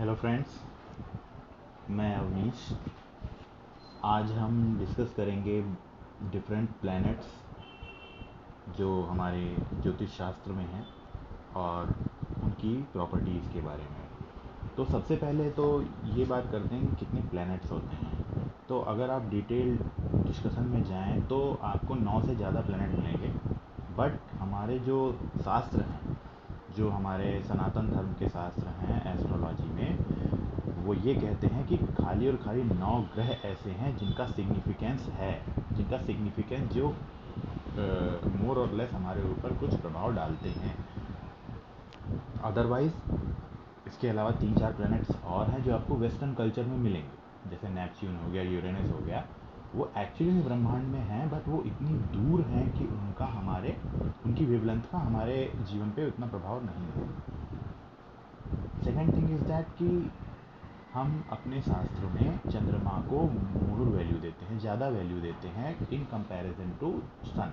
Hello friends, मैं अवनीश। आज हम डिस्कस करेंगे डिफरेंट प्लैनेट्स जो हमारे ज्योतिष शास्त्र में हैं और उनकी प्रॉपर्टीज़ के बारे में। तो सबसे पहले तो ये बात करते हैं कि कितने प्लैनेट्स होते हैं। तो अगर आप डिटेल डिस्कशन में जाएं तो आपको 9 से ज़्यादा प्लैनेट मिलेंगे। बट हमारे जो शास्त्र हैं, जो हमारे सनातन धर्म के शास्त्र हैं एस्ट्रोलॉजी में, वो ये कहते हैं कि खाली और खाली 9 ग्रह ऐसे हैं जिनका सिग्निफिकेंस है, जिनका सिग्निफिकेंस जो मोर और लेस हमारे ऊपर कुछ प्रभाव डालते हैं। अदरवाइज इसके अलावा 3-4 प्लैनेट्स और हैं जो आपको वेस्टर्न कल्चर में मिलेंगे, जैसे नेपच्यून हो गया, यूरेनस हो गया। वो एक्चुअली में ब्रह्मांड में हैं, बट वो इतनी दूर हैं कि उनकी वेवलेंथ का हमारे जीवन पे उतना प्रभाव नहीं है। सेकेंड थिंग इज़ दैट कि हम अपने शास्त्रों में चंद्रमा को मोर वैल्यू देते हैं, ज़्यादा वैल्यू देते हैं in comparison to sun.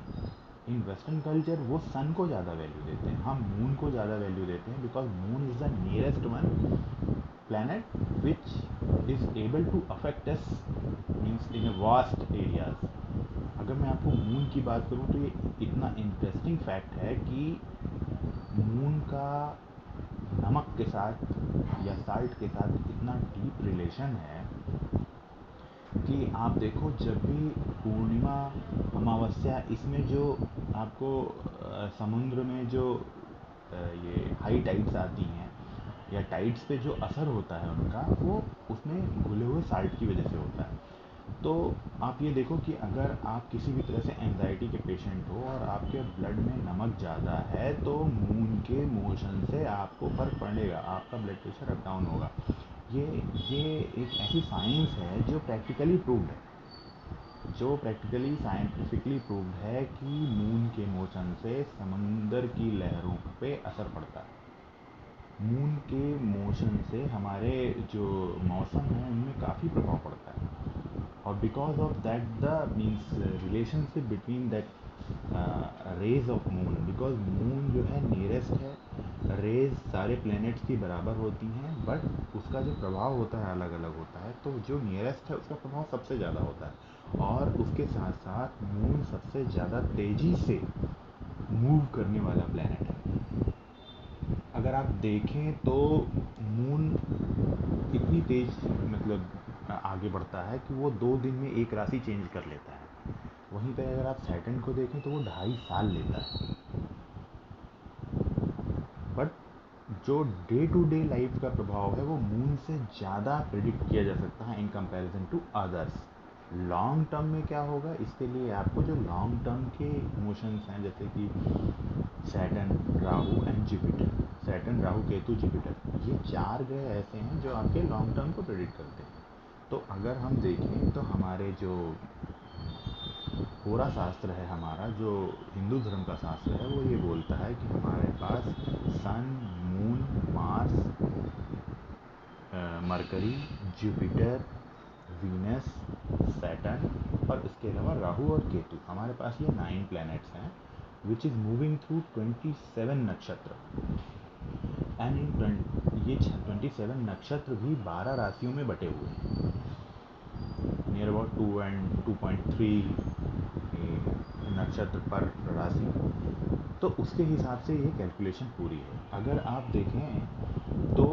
In western culture वो सन को ज़्यादा वैल्यू देते हैं, हम मून को ज़्यादा वैल्यू देते हैं, because moon is the nearest one planet which is able to affect us, means in a vast areas. अगर मैं आपको मून की बात करूँ तो ये इतना इंटरेस्टिंग फैक्ट है कि मून का नमक के साथ या साल्ट के साथ इतना डीप रिलेशन है कि आप देखो, जब भी पूर्णिमा, अमावस्या, इसमें जो आपको समुद्र में जो ये हाई टाइड्स आती हैं या टाइड्स पे जो असर होता है उनका, वो उसमें घुले हुए साल्ट की वजह से होता है। तो आप ये देखो कि अगर आप किसी भी तरह से एंजाइटी के पेशेंट हो और आपके ब्लड में नमक ज़्यादा है, तो मून के मोशन से आपको फ़र्क पड़ेगा, आपका ब्लड प्रेशर अप डाउन होगा। ये ये एक ऐसी साइंस है जो प्रैक्टिकली प्रूव्ड है, जो प्रैक्टिकली साइंटिफिकली प्रूव्ड है कि मून के मोशन से समंदर की लहरों पे असर पड़ता है। मून के मोशन से हमारे जो मौसम है उनमें काफ़ी प्रभाव पड़ता है। और because of that the means relationship between that rays of moon, because moon जो है नियरेस्ट है, रेज सारे प्लैनेट्स की बराबर होती हैं, बट उसका जो प्रभाव होता है अलग अलग होता है। तो जो नियरेस्ट है उसका प्रभाव सबसे ज़्यादा होता है, और उसके साथ साथ मून सबसे ज़्यादा तेज़ी से मूव करने वाला प्लैनेट है। अगर आप देखें तो मून इतनी तेज, मतलब आगे बढ़ता है कि वो 2 दिन में एक राशि चेंज कर लेता है। वहीं पे अगर आप सैटर्न को देखें तो वो 2.5 साल लेता है। बट जो डे टू डे लाइफ का प्रभाव है वो मून से ज़्यादा प्रिडिक्ट किया जा सकता है in comparison to others. Long term में क्या होगा, इसके लिए आपको जो लॉन्ग टर्म के मोशंस हैं, जैसे कि Saturn, Rahu and Jupiter, Saturn, Rahu, Ketu, Jupiter, ये 4 ग्रह ऐसे हैं जो आपके लॉन्ग टर्म को प्रेडिक्ट करते हैं। तो अगर हम देखें तो हमारे जो होरा शास्त्र है, हमारा जो हिंदू धर्म का शास्त्र है, वो ये बोलता है कि हमारे पास sun, moon, Mars, Mercury, Jupiter, Venus, Saturn, और इसके अलावा राहु और केतु, हमारे पास ये 9 प्लैनेट्स हैं विच इज़ मूविंग थ्रू 27 नक्षत्र। एंड इन ये 27 नक्षत्र भी 12 राशियों में बटे हुए हैं, नियर अबाउट 2 and 2.3 नक्षत्र पर राशि। तो उसके हिसाब से ये कैलकुलेशन पूरी है। अगर आप देखें तो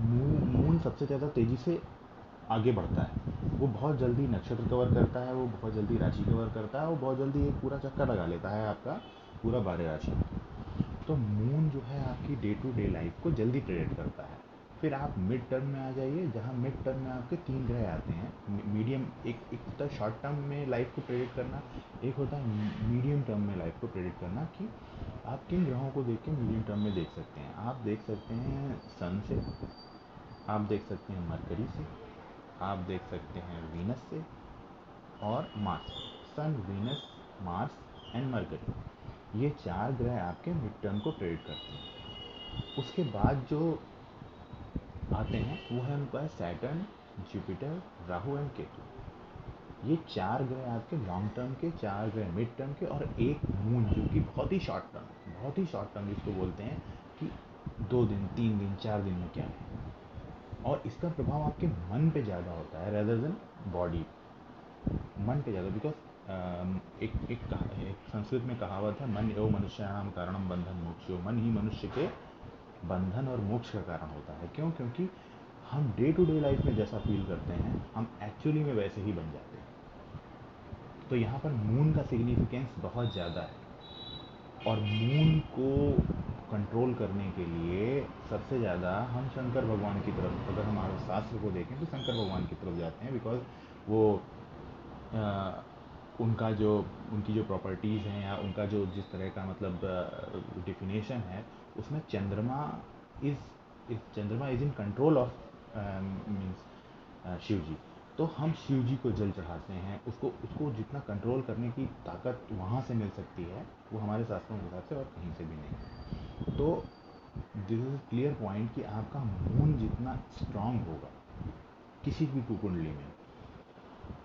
मून सबसे ज़्यादा तेज़ी से आगे बढ़ता है, वो बहुत जल्दी नक्षत्र कवर करता है, वो बहुत जल्दी राशि कवर करता है, वो बहुत जल्दी एक पूरा चक्कर लगा लेता है आपका पूरा 12 राशि में। तो मून जो है आपकी डे टू डे लाइफ को जल्दी प्रेडिक्ट करता है। फिर आप मिड टर्म में आ जाइए, जहाँ मिड टर्म में आपके 3 ग्रह आते हैं। मीडियम, एक होता है शॉर्ट टर्म में लाइफ को प्रेडिक्ट करना, एक होता है मीडियम टर्म में लाइफ को प्रेडिक्ट करना, कि आप किन ग्रहों को देख के मीडियम टर्म में देख सकते हैं। आप देख सकते हैं सन से, आप देख सकते हैं मरकरी से, आप देख सकते हैं वीनस से और मार्स से। सन, वीनस, मार्स एंड मरकरी, ये 4 ग्रह आपके मिड टर्म को प्रेडिक्ट करते हैं। उसके बाद जो आते हैं वो है उनका है Saturn, Jupiter, Rahu and Ketu. ये 4 ग्रह आपके लॉन्ग टर्म के, 4 ग्रह मिड टर्म के, और एक मून जो कि बहुत ही शॉर्ट टर्म, बहुत ही शॉर्ट टर्म जिसको बोलते हैं कि 2 दिन, 3 दिन, 4 दिन में क्या है। और इसका प्रभाव आपके मन पे ज़्यादा होता है रेदर देन बॉडी। मन पे ज़्यादा, बिकॉज एक संस्कृत में कहावत है, मन एवं मनुष्याणाम कारणम बंधन मोक्षो, मन ही मनुष्य के बंधन और मोक्ष का कारण होता है। क्यों? क्योंकि हम डे टू डे लाइफ में जैसा फील करते हैं हम एक्चुअली में वैसे ही बन जाते हैं। तो यहाँ पर मून का सिग्निफिकेंस बहुत ज़्यादा है, और मून को कंट्रोल करने के लिए सबसे ज़्यादा हम शंकर भगवान की तरफ, अगर हमारे शास्त्र को देखें तो शंकर भगवान की तरफ जाते हैं, बिकॉज वो अ, उनका जो उनकी जो प्रॉपर्टीज़ हैं या उनका जो जिस तरह का मतलब डिफिनेशन है, उसमें चंद्रमा is in control of means Shiv ji. तो हम शिव जी को जल चढ़ाते हैं, उसको उसको जितना कंट्रोल करने की ताकत वहाँ से मिल सकती है वो हमारे शास्त्रों के हिसाब से और कहीं से भी नहीं। तो दिस इज क्लियर पॉइंट कि आपका मून जितना स्ट्रांग होगा किसी भी कुंडली में,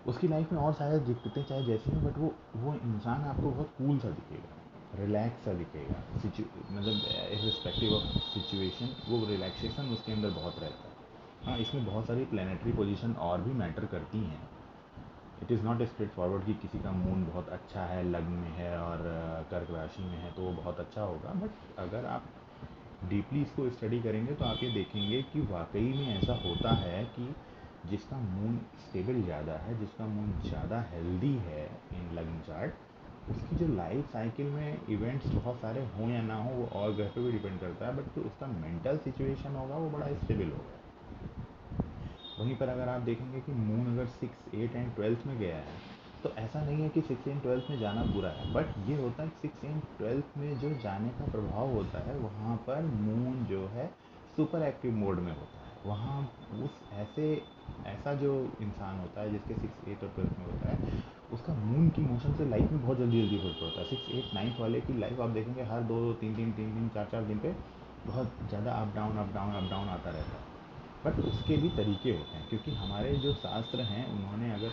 उसकी लाइफ में और शायद दिक्कतें चाहे जैसी हों, बट वो इंसान आपको बहुत कूल सा दिखेगा, रिलैक्स सा दिखेगा, मतलब इर्रिस्पेक्टिव ऑफ सिचुएशन वो रिलैक्सेशन उसके अंदर बहुत रहता है। हाँ, इसमें बहुत सारी प्लानिटरी पोजीशन और भी मैटर करती हैं। It is not straight forward कि किसी का मून बहुत अच्छा है, लग्न में है और कर्क राशि में है तो वो बहुत अच्छा होगा, बट अगर आप डीपली इसको स्टडी करेंगे तो आप ये देखेंगे कि वाकई में ऐसा होता है कि जिसका मून स्टेबल ज़्यादा है, जिसका मून ज़्यादा हेल्दी है इन लग्न चार्ट, उसकी जो लाइफ साइकिल में इवेंट्स बहुत सारे हों या ना हो वो और ग्रह पे भी डिपेंड करता है, बट जो उसका मेंटल सिचुएशन होगा वो बड़ा स्टेबल होगा। वहीं पर अगर आप देखेंगे कि मून अगर 6, 8 एंड 12 में गया है, तो ऐसा नहीं है कि 6 एंड 12 में जाना बुरा है, बट ये होता है 6 एंड 12 में जो जाने का प्रभाव होता है वहाँ पर मून जो है सुपर एक्टिव मोड में होता है। वहाँ उस ऐसा जो इंसान होता है जिसके 6, 8 और 12 में होता है, उसका मून की मोशन से लाइफ में बहुत जल्दी जल्दी फर्क पड़ता है। 6, 8, 9 वाले की लाइफ आप देखेंगे हर 2, 2, 3, 3, 3, 4, 4 दिन पे बहुत ज़्यादा up down up down up down आता रहता है। बट उसके भी तरीके होते हैं, क्योंकि हमारे जो शास्त्र हैं उन्होंने अगर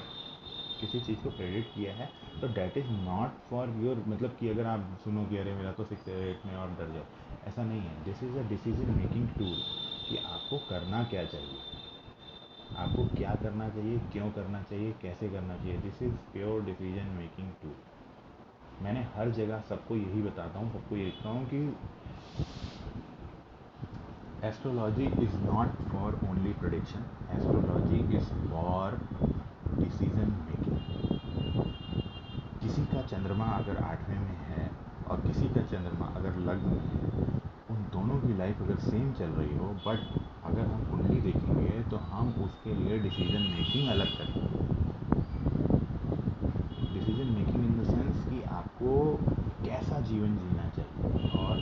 किसी चीज़ को प्रेडिक्ट किया है तो that is not for your, मतलब कि अगर आप सुनो कि अरे मेरा तो 6 8 में और डर जाओ, ऐसा नहीं है। This is a decision making tool कि आपको करना क्या चाहिए, आपको क्या करना चाहिए, क्यों करना चाहिए, कैसे करना चाहिए। This is pure decision making tool. मैंने हर जगह सबको यही बताता हूँ, सबको ये लिखता हूँ कि astrology is not for only prediction, astrology is for decision making. किसी का चंद्रमा अगर 8वें में है और किसी का चंद्रमा अगर लग्न में है, उन दोनों की लाइफ अगर सेम चल रही हो, बट अगर हम कुंडली देखेंगे तो हम उसके लिए डिसीजन मेकिंग अलग करेंगे। Decision making in the sense कि आपको कैसा जीवन जीना चाहिए, और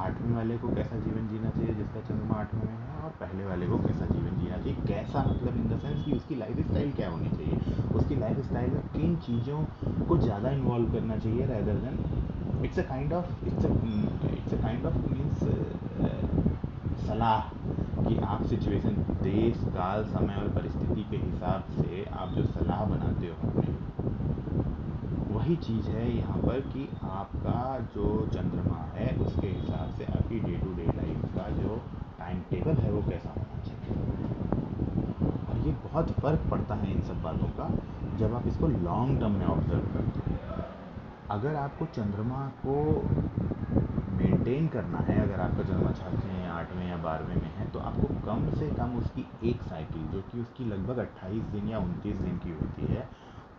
8वें वाले को कैसा जीवन जीना चाहिए जिसका चंद्रमा 8वें में है, और पहले वाले को कैसा जीवन जीना चाहिए। कैसा मतलब इन द सेंस कि उसकी लाइफ स्टाइल क्या होनी चाहिए, उसकी लाइफ स्टाइल में किन चीज़ों को ज़्यादा इन्वॉल्व करना चाहिए rather than it's a kind of means सलाह कि आप सिचुएशन, देश काल समय और परिस्थिति के हिसाब से आप जो सलाह बनाते हो अपने लिए, वही चीज़ है यहाँ पर कि आपका जो चंद्रमा है उसके हिसाब से आपकी डे टू डे लाइफ का जो टाइम टेबल है वो कैसा होना चाहिए। और ये बहुत फ़र्क पड़ता है इन सब बातों का जब आप इसको लॉन्ग टर्म में ऑब्जर्व करते हो। अगर आपको चंद्रमा को मेंटेन करना है, अगर आपका चंद्रमा 6वें या 8वें या 12वें में है, तो आपको कम से कम उसकी एक साइकिल जो कि उसकी लगभग 28 दिन या 29 दिन की होती है,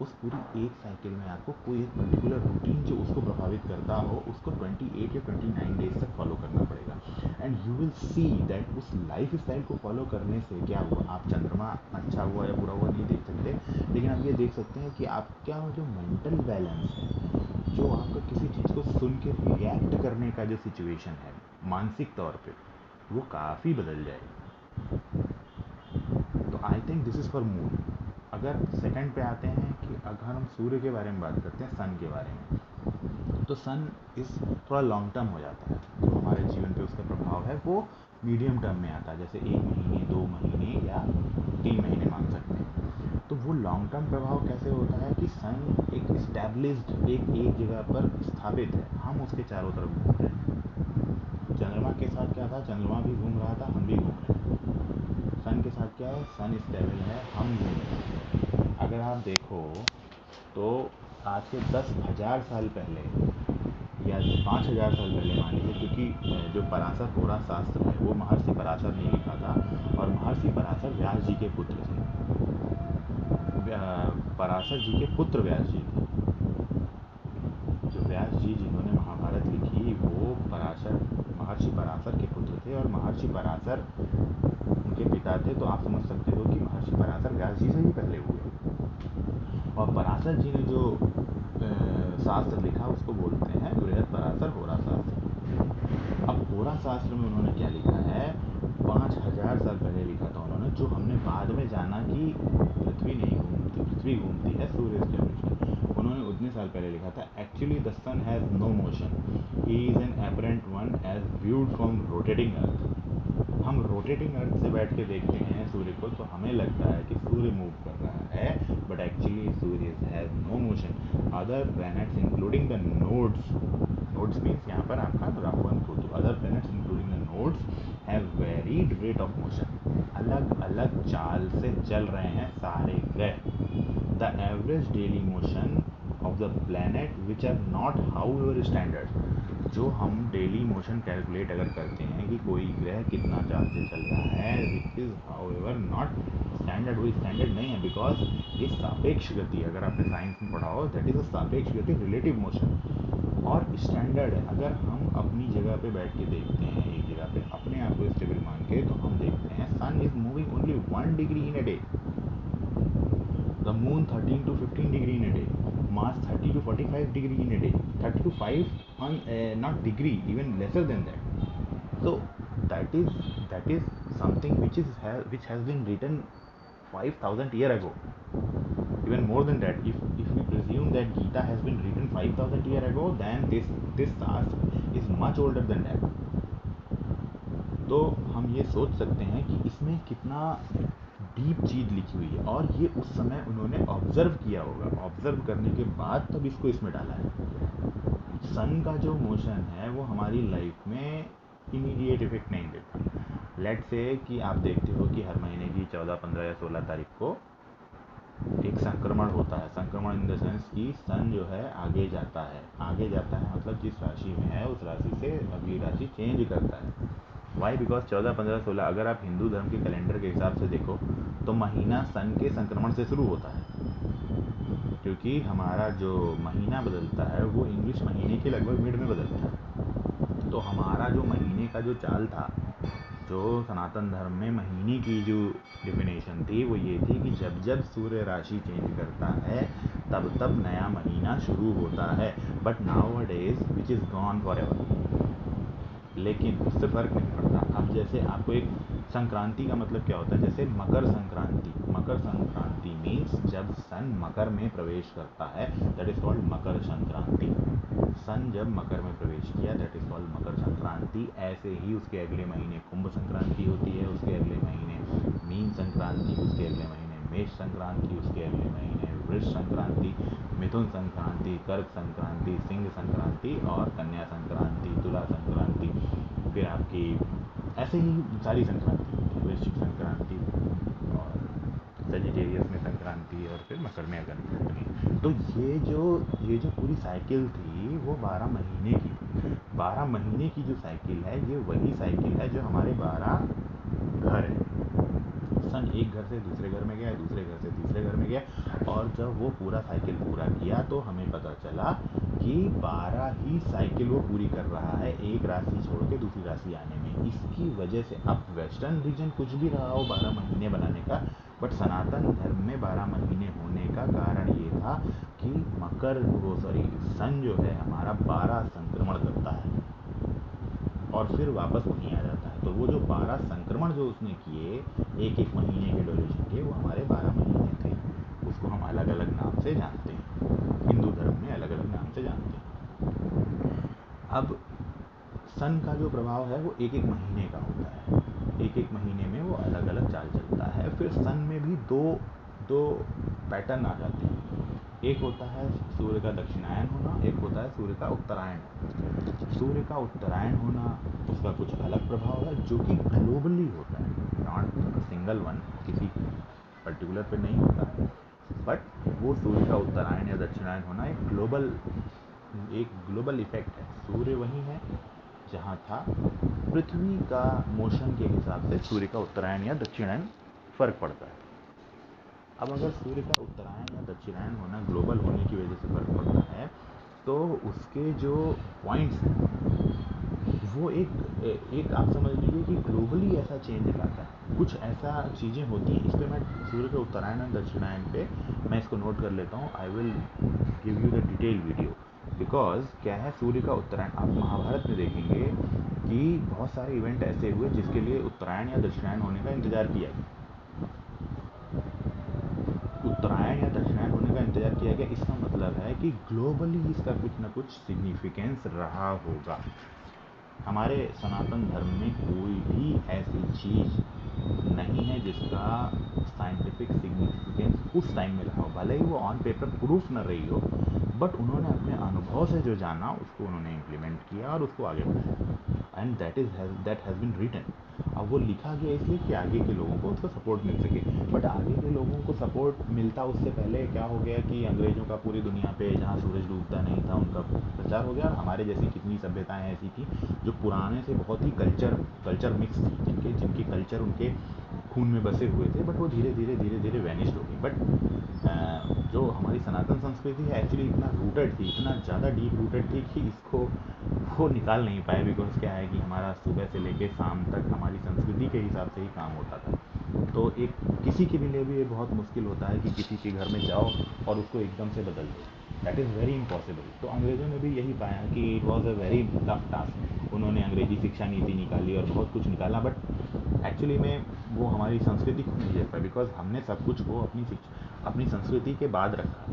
उस पूरी एक साइकिल में आपको कोई एक पर्टिकुलर रूटीन जो उसको प्रभावित करता हो उसको 28 या 29 डेज तक फॉलो करना पड़ेगा। And you will see that उस लाइफ स्टाइल को फॉलो करने से क्या हुआ, आप चंद्रमा अच्छा हुआ या बुरा हुआ नहीं देख सकते, लेकिन आप ये देख सकते हैं कि आपका जो मेंटल बैलेंस है, जो आपका किसी चीज़ को सुन के रिएक्ट करने का जो सिचुएशन है मानसिक तौर पे, वो काफ़ी बदल जाएगा। तो I think this is for moon. अगर सेकंड पे आते हैं कि अगर हम सूर्य के बारे में बात करते हैं, सन के बारे में, तो सन इस थोड़ा लॉन्ग टर्म हो जाता है, जो हमारे जीवन पे उसका प्रभाव है वो मीडियम टर्म में आता है, जैसे 1 महीने 2 महीने या 3 महीने मान सकते हैं। तो वो लॉन्ग टर्म प्रभाव कैसे होता है कि सन एक इस्टेब्लिश्ड एक जगह पर स्थापित है, हम उसके चारों तरफ घूम रहे हैं। चंद्रमा के साथ क्या था, चंद्रमा भी घूम रहा था, हम भी घूम रहे हैं। क्या है, सन स्टेबल है, हम घूमते हैं। अगर आप देखो तो आज से 10,000 साल पहले या 5,000 साल पहले मान लीजिए, क्योंकि जो पराशर होरा शास्त्र है वो महर्षि पराशर ने लिखा था, और महर्षि पराशर व्यास जी के पुत्र थे। पराशर जी के पुत्र व्यास जी थे। जो व्यास जी जिन्होंने महाभारत लिखी वो पराशर महर्षि पराशर के पुत्र थे, और महर्षि पराशर उनके पिता थे। तो आप समझ सकते हो कि महर्षि पराशर व्यास जी से ही पहले हुए। और पराशर जी ने जो शास्त्र लिखा उसको बोलते हैं बृहद पराशर होरा शास्त्र। अब होरा शास्त्र में उन्होंने क्या लिखा है, 5,000 साल पहले लिखा था उन्होंने, जो हमने बाद में जाना कि पृथ्वी नहीं घूमती, पृथ्वी घूमती है, सूर्य एस्टेब्लिश है। उन्होंने उतने साल पहले लिखा था, actually the sun has no motion, he is an apparent one as viewed from rotating earth. हम रोटेटिंग अर्थ से बैठ के देखते हैं सूर्य को तो हमें लगता है कि सूर्य मूव कर रहा है, बट एक्चुअली सूर्य has no motion. Other planets including the nodes, nodes means यहाँ पर आपका राहु और Ketu, other planets including the nodes have varied rate of motion. अलग अलग चाल से चल रहे हैं सारे ग्रह। The average daily motion of the planet which are not however standard. जो हम डेली मोशन कैलकुलेट अगर करते हैं कि कोई ग्रह कितना चाल से चल रहा है, which is how ever not standard, वो स्टैंडर्ड नहीं है, बिकॉज ये सापेक्ष गति, अगर आपने साइंस में पढ़ा हो, दैट इज़ अ सापेक्ष गति, रिलेटिव मोशन। और स्टैंडर्ड है, अगर हम अपनी जगह पे बैठ के देखते हैं, एक जगह पे अपने आप को स्टेबल मान के, तो हम देखते हैं sun is moving only 1 degree in a day, the moon 13 to 15 degree in a day, Mars 30 to 45 degree in a day, 30 to 5 on not degree, even lesser than that. So that is something which has been written 5,000 year ago, even more than that. If we presume that Gita has been written 5,000 year ago, then this task is much older than that. तो हम ये सोच सकते हैं कि इसमें कितना deep चीज़ लिखी हुई है, और ये उस समय उन्होंने ऑब्जर्व किया होगा, ऑब्जर्व करने के बाद तब इसको इसमें डाला है। सन का जो मोशन है वो हमारी लाइफ में इमीडिएट इफेक्ट नहीं देता। लेट से कि आप देखते हो कि हर महीने की 14, 15 या 16 तारीख को एक संक्रमण होता है। संक्रमण इन द सेंस कि सन जो है आगे जाता है, आगे जाता है मतलब जिस राशि में है उस राशि से अगली राशि चेंज करता है। वाई? बिकॉज 14, 15, 16 अगर आप हिंदू धर्म के कैलेंडर के हिसाब से देखो तो महीना सन के संक्रमण से शुरू होता है, क्योंकि हमारा जो महीना बदलता है वो इंग्लिश महीने के लगभग मिड में बदलता है। तो हमारा जो महीने का जो चाल था, जो सनातन धर्म में महीने की जो डिफिनेशन थी वो ये थी कि जब जब सूर्य राशि चेंज करता है तब तब नया महीना शुरू होता है। But now a days which is gone for ever, लेकिन उससे फ़र्क नहीं पड़ता। अब जैसे आपको एक संक्रांति का मतलब क्या होता है, जैसे मकर संक्रांति, मकर संक्रांति मीन्स जब सन मकर में प्रवेश करता है, that is called Makar Sankranti. सन जब मकर में प्रवेश किया, that is called Makar Sankranti. ऐसे ही उसके अगले महीने कुंभ संक्रांति होती है, उसके अगले महीने मीन संक्रांति, उसके अगले महीने मेष संक्रांति, उसके अगले महीने वृष संक्रांति, मिथुन संक्रांति, कर्क संक्रांति, सिंह संक्रांति और कन्या संक्रांति, तुला संक्रांति। फिर आपकी ऐसे ही सारी संक्रांति होती है, वृश्चिक संक्रांति और सजिटेरियस में संक्रांति, और फिर मकर में अग्नि। तो ये जो पूरी साइकिल थी वो 12 महीने की थी। 12 महीने की जो साइकिल है ये वही साइकिल है जो हमारे 12 घर है। सन एक घर से दूसरे घर में गया, दूसरे घर से तीसरे घर में गया, और जब वो पूरा साइकिल पूरा किया तो हमें पता चला कि 12 ही साइकिल वो पूरी कर रहा है, एक राशि छोड़ के दूसरी राशि आने में। इसकी वजह से अब वेस्टर्न रीजन कुछ भी रहा हो 12 महीने बनाने का, बट सनातन धर्म में 12 महीने होने का कारण ये था कि सन जो है हमारा 12 संक्रमण करता है और फिर वापस वहीं आ जाता है। तो वो जो 12 संक्रमण जो उसने किए एक एक महीने के ड्यूरेशन के, वो हमारे 12 महीने थे। उसको हम अलग अलग नाम से जानते हैं, हिंदू धर्म में अलग अलग नाम से जानते हैं। अब सन का जो प्रभाव है वो एक एक महीने का होता है, एक एक महीने में वो अलग अलग चाल चलता है। फिर सन में भी दो दो पैटर्न आ जाते हैं, एक होता है सूर्य का दक्षिणायन होना, एक होता है सूर्य का उत्तरायण होना। सूर्य का उत्तरायण होना उसका कुछ अलग प्रभाव है जो कि ग्लोबली होता है, नॉट सिंगल वन, किसी पर्टिकुलर पे नहीं होता, बट वो सूर्य का उत्तरायण या दक्षिणायन होना एक ग्लोबल इफेक्ट है। सूर्य वही है जहाँ था, पृथ्वी का मोशन के हिसाब से सूर्य का उत्तरायण या दक्षिणायन फर्क पड़ता है। अब अगर सूर्य का उत्तरायण या दक्षिणायन होना ग्लोबल होने की वजह से फर्क पड़ता है, तो उसके जो पॉइंट्स हैं वो एक आप समझ लीजिए कि ग्लोबली ऐसा चेंज लाता है। कुछ ऐसा चीज़ें होती हैं, इस पे मैं सूर्य के उत्तरायण और दक्षिणायन पे मैं इसको नोट कर लेता हूँ। I will give you the detail video, because क्या है, सूर्य का उत्तरायण आप महाभारत में देखेंगे कि बहुत सारे इवेंट ऐसे हुए जिसके लिए उत्तरायण या दक्षिणायन होने का इंतजार किया गया। उत्तरायण या दक्षिणायन होने का इंतजार किया गया, इसका मतलब है कि ग्लोबली इसका कुछ ना कुछ सिग्निफिकेंस रहा होगा। हमारे सनातन धर्म में कोई भी ऐसी चीज़ नहीं है जिसका साइंटिफिक सिग्निफिकेंस उस टाइम में रहा हो, भले ही वो ऑन पेपर प्रूफ न रही हो, बट उन्होंने अपने अनुभव से जो जाना उसको उन्होंने इम्प्लीमेंट किया और उसको आगे बढ़ाया, and that has been written. अब वो लिखा गया इसलिए कि आगे के लोगों को उसका सपोर्ट मिल सके, बट आगे के लोगों को सपोर्ट मिलता उससे पहले क्या हो गया कि अंग्रेज़ों का पूरी दुनिया पे जहाँ सूरज डूबता नहीं था उनका प्रचार हो गया, और हमारे जैसी कितनी सभ्यताएं ऐसी थी जो पुराने से बहुत ही कल्चर मिक्स थी, जिनके कल्चर उनके खून में बसे हुए थे, बट वो धीरे धीरे वैनिश्ड हो गई। बट जो हमारी सनातन संस्कृति है एक्चुअली इतना रूटेड थी, इतना ज़्यादा डीप रूटेड थी कि इसको वो निकाल नहीं पाए, बिकॉज क्या है कि हमारा सुबह से लेके शाम तक हमारी संस्कृति के हिसाब से ही काम होता था। तो एक किसी के लिए भी ये बहुत मुश्किल होता है कि किसी के घर में जाओ और उसको एकदम से बदल दो, दैट इज़ वेरी इम्पॉसिबल। तो अंग्रेज़ों ने भी यही पाया कि it was a very tough task. उन्होंने अंग्रेजी शिक्षा नीति निकाली और बहुत कुछ निकाला, बट एक्चुअली में वो हमारी संस्कृति को नहीं झेल पाया, बिकॉज हमने सब कुछ को अपनी संस्कृति के बाद रखा।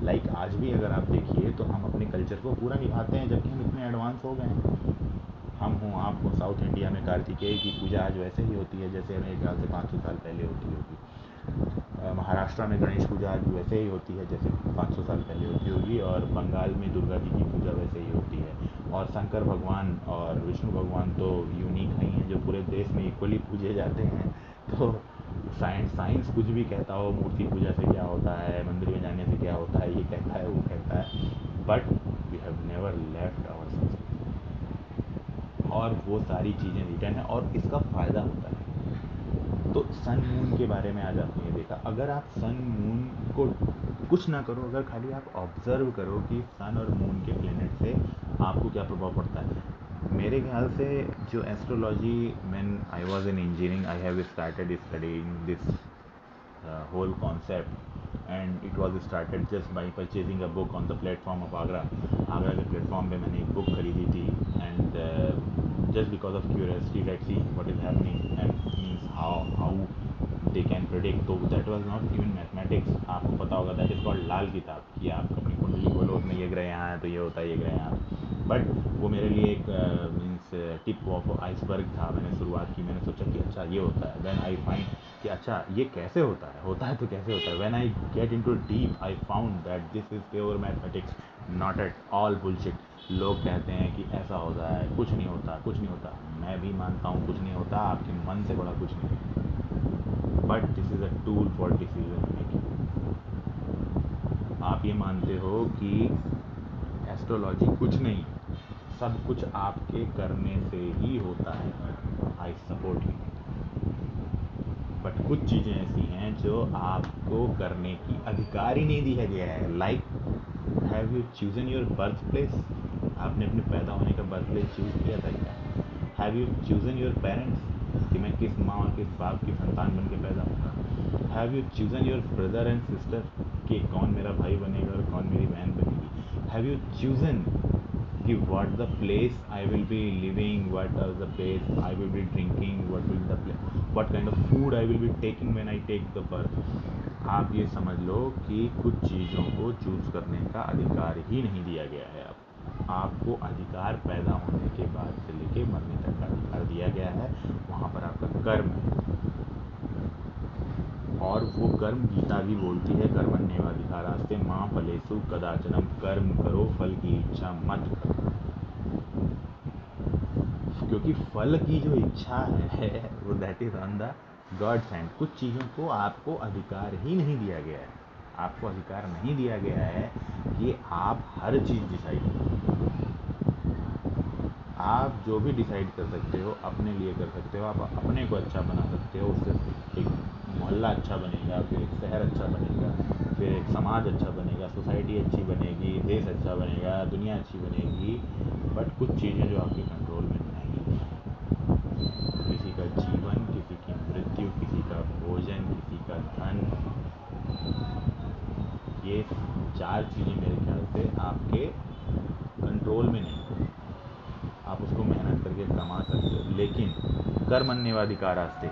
लाइक आज भी अगर आप देखिए तो हम अपने कल्चर को पूरा निभाते हैं, जबकि हम इतने एडवांस हो गए हैं। हम हों आप हो, साउथ इंडिया में कार्तिकेय की पूजा आज वैसे ही होती है जैसे मेरे ख्याल से 500 साल पहले होती होगी। महाराष्ट्र में गणेश पूजा आज वैसे ही होती है जैसे 500 साल पहले होती होगी, और बंगाल में दुर्गा जी की पूजा वैसे ही होती है। और शंकर भगवान और विष्णु भगवान तो यूनिक ही हैं जो पूरे देश में इक्वली पूजे जाते हैं। तो साइंस कुछ भी कहता हो, मूर्ति पूजा से क्या होता है, मंदिर में जाने से क्या होता है, ये कहता है वो कहता है, but we have never left our संस्कृति, और वो सारी चीज़ें रिटर्न है और इसका फ़ायदा होता है। तो सन मून के बारे में आज आपने ये देखा, अगर आप सन मून को कुछ ना करो, अगर खाली आप ऑब्ज़र्व करो कि सन और मून के प्लेनेट से आपको क्या प्रभाव पड़ता है। मेरे ख्याल से जो astrology, when I was in engineering I have started studying this whole concept, and it was started just by purchasing a book on the platform of Agra के प्लेटफॉर्म पे मैंने एक बुक खरीदी थी, and just because of curiosity, let's see what is happening and means how they can predict. तो that was not even mathematics, आपको पता होगा that is called लाल किताब, कि आप अपनी कुंडली खोलो उसमें ये ग्रह यहाँ है तो ये होता है, ये ग्रह यहाँ। बट वो मेरे लिए एक मीन्स टिप ऑफ आइसबर्ग था। मैंने शुरुआत की, मैंने सोचा कि अच्छा ये होता है, देन आई फाइंड कि अच्छा ये कैसे होता है तो कैसे होता है। When I get into deep I found that this is pure mathematics, not at all bullshit. लोग कहते हैं कि ऐसा होता है, कुछ नहीं होता, कुछ नहीं होता। मैं भी मानता हूँ कुछ नहीं होता, आपके मन से बड़ा कुछ नहीं है, but this is a tool for decision making. आप ये मानते हो कि एस्ट्रोलॉजी कुछ नहीं है, सब कुछ आपके करने से ही होता है, आई सपोर्ट यू, बट कुछ चीज़ें ऐसी हैं जो आपको करने की अधिकार ही नहीं दिया गया है। Like, have you chosen your birth place? आपने अपने पैदा होने का बर्थ प्लेस चूज़ किया था क्या? Have you chosen your parents कि मैं किस माँ और किस बाप की संतान बन के पैदा होऊंगा? Have you chosen your brother and sister कि कौन मेरा भाई बनेगा और कौन मेरी बहन बनेगी? हैव यू चूजन कि what the place I will be living, what is the place I will be drinking, what kind of food I will be taking when I take the birth? आप ये समझ लो कि कुछ चीज़ों को choose करने का अधिकार ही नहीं दिया गया है। अब आपको अधिकार पैदा होने के बाद से लेके मरने तक का अधिकार दिया गया है, वहाँ पर आपका कर्म है, और वो कर्म गीता भी बोलती है, कर्मण्येवाधिकारास्ते माँ फलेषु कदाचनम, कर्म करो फल की इच्छा मत करो, क्योंकि फल की जो इच्छा है वो that is on the God send, कुछ चीज़ों को आपको अधिकार ही नहीं दिया गया है। आपको अधिकार नहीं दिया गया है कि आप हर चीज़ डिसाइड करो। आप जो भी डिसाइड कर सकते हो अपने लिए कर सकते हो। आप अपने को अच्छा बना सकते हो, उससे एक मोहल्ला अच्छा बनेगा, फिर एक शहर अच्छा बनेगा, फिर एक समाज अच्छा बनेगा, सोसाइटी अच्छी बनेगी, देश अच्छा बनेगा, दुनिया अच्छी बनेगी। बट कुछ चीज़ें जो आपके कंट्रोल में नहीं है, किसी का जीवन, किसी की मृत्यु, किसी का भोजन, किसी का धन, ये 4 चीज़ें मेरे ख्याल से आपके कंट्रोल में नहीं है। आप उसको मेहनत करके कमा सकते हो, लेकिन कर्मण्येवाधिकारास्ते,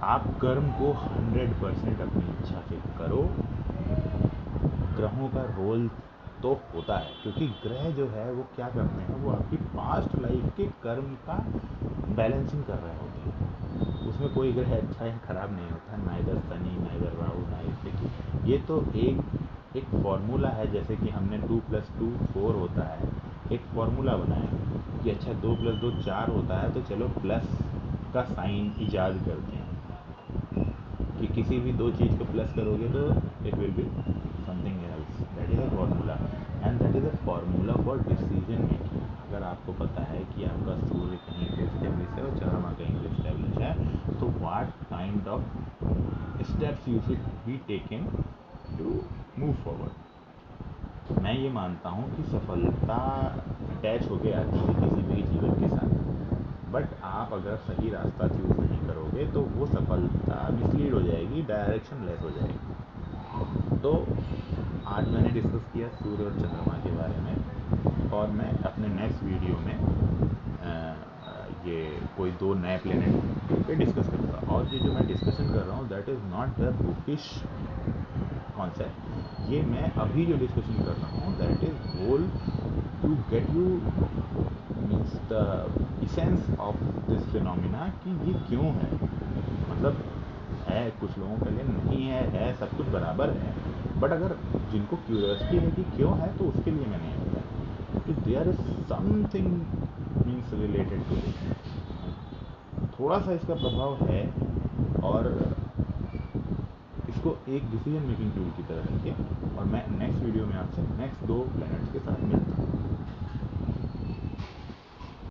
आप कर्म को 100% अपनी इच्छा से करो। ग्रहों का रोल तो होता है, क्योंकि ग्रह जो है वो क्या करते हैं, वो आपकी पास्ट लाइफ के कर्म का बैलेंसिंग कर रहे होते हैं। उसमें कोई ग्रह अच्छा या खराब नहीं होता, neither Shani, neither Rahu, neither Ketu. ये तो एक फॉर्मूला है, जैसे कि हमने 2+2 4 होता है, एक फॉर्मूला बनाया कि अच्छा 2+2 4 होता है, तो चलो प्लस का साइन ईजाद करते हैं कि किसी भी दो चीज़ को प्लस करोगे तो it will be something else. That is a formula, and that is a formula for decision making. अगर आपको पता है कि आपका सूर्य कहीं पे स्टेब्लिश है और चंद्रमा कहीं पे स्टेब्लिश है, तो what kind of steps you should be taken to move forward. मैं ये मानता हूँ कि सफलता अटैच होके आती है किसी भी जीवन के साथ, बट आप अगर सही रास्ता चूज़ नहीं करोगे तो वो सफलता मिसलीड हो जाएगी, डायरेक्शन लेस हो जाएगी। तो आज मैंने डिस्कस किया सूर्य और चंद्रमा के बारे में, और मैं अपने नेक्स्ट वीडियो में ये कोई 2 नए प्लेनेट पे डिस्कस करूँगा। और ये जो मैं डिस्कशन कर रहा हूँ that is not the bookish concept. ये मैं अभी जो डिस्कशन कर रहा हूँ that is whole to get you means the essence of this phenomena कि ये क्यों है। मतलब है कुछ लोगों के लिए नहीं है सब कुछ बराबर है, बट अगर जिनको क्यूरियोसिटी है कि क्यों है, तो उसके लिए मैंने ये बताया कि there is something means related to this. थोड़ा सा इसका प्रभाव है, और इसको एक डिसीजन मेकिंग टूल की तरह रखिए। और मैं नेक्स्ट वीडियो में आपसे नेक्स्ट 2 प्लैनेट्स के साथ मिलता हूँ।